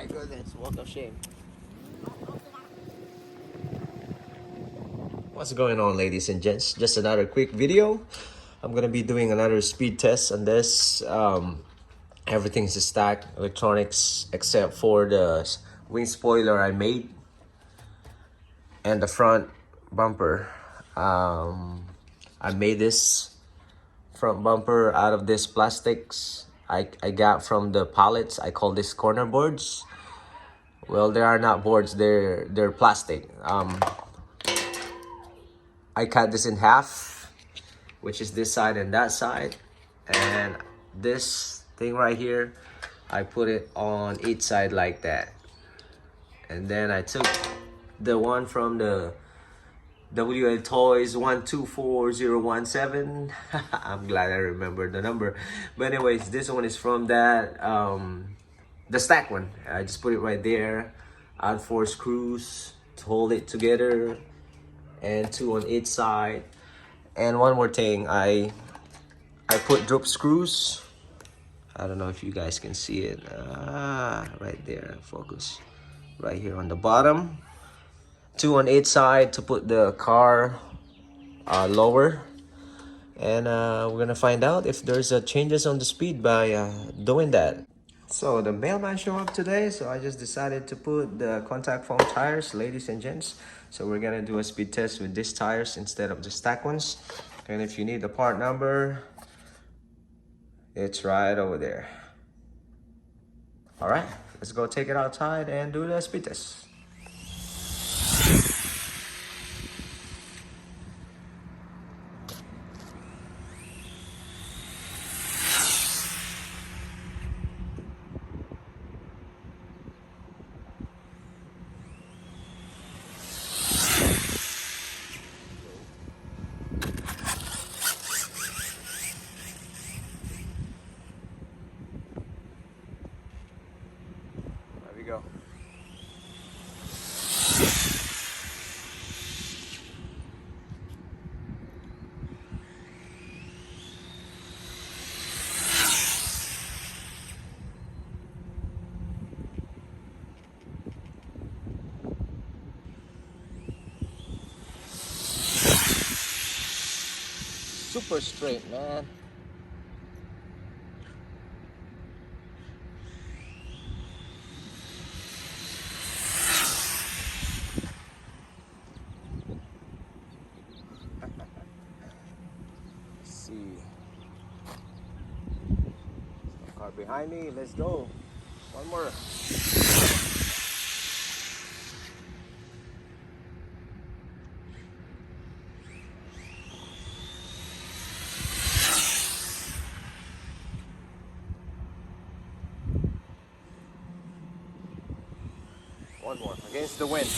my goodness, walk of shame. What's going on, ladies and gents? Just another quick video. I'm gonna be doing another speed test on this. Everything's stacked, electronics, except for the wing spoiler I made and the front bumper. I made this front bumper out of this plastics I got from the pallets. I call this corner boards. Well, they are not boards, they're plastic. I cut this in half, which is this side and that side, and this thing right here, I put it on each side like that. And then I took the one from the Wltoys 124017. I'm glad I remembered the number. But anyways, this one is from that the stack one. I just put it right there. Add 4 screws to hold it together, and 2 on each side. And one more thing, I put droop screws. I don't know if you guys can see it. Right there, focus. Right here on the bottom. 2 on each side to put the car lower. And we're gonna find out if there's changes on the speed by doing that. So the mailman showed up today, so I just decided to put the contact foam tires, ladies and gents. So we're gonna do a speed test with these tires instead of the stack ones. And if you need the part number, it's right over there. All right, let's go take it outside and do the speed test. There we go. Super straight, man. Let's see. Car behind me, let's go. One more. One more, against the wind.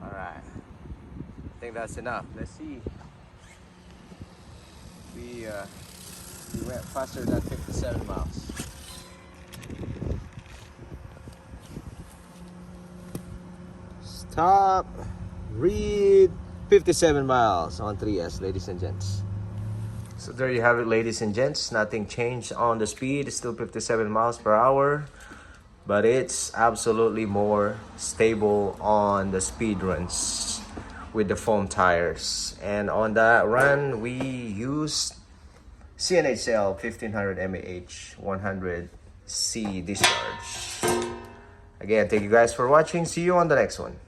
All right, I think that's enough. Let's see. We went faster than 57 miles. Stop. Read 57 miles on 3S, ladies and gents. So there you have it, ladies and gents. Nothing changed on the speed. It's still 57 miles per hour, but it's absolutely more stable on the speed runs with the foam tires. And on that run, we used CNHL 1500 mAh 100C discharge. Again, thank you guys for watching. See you on the next one.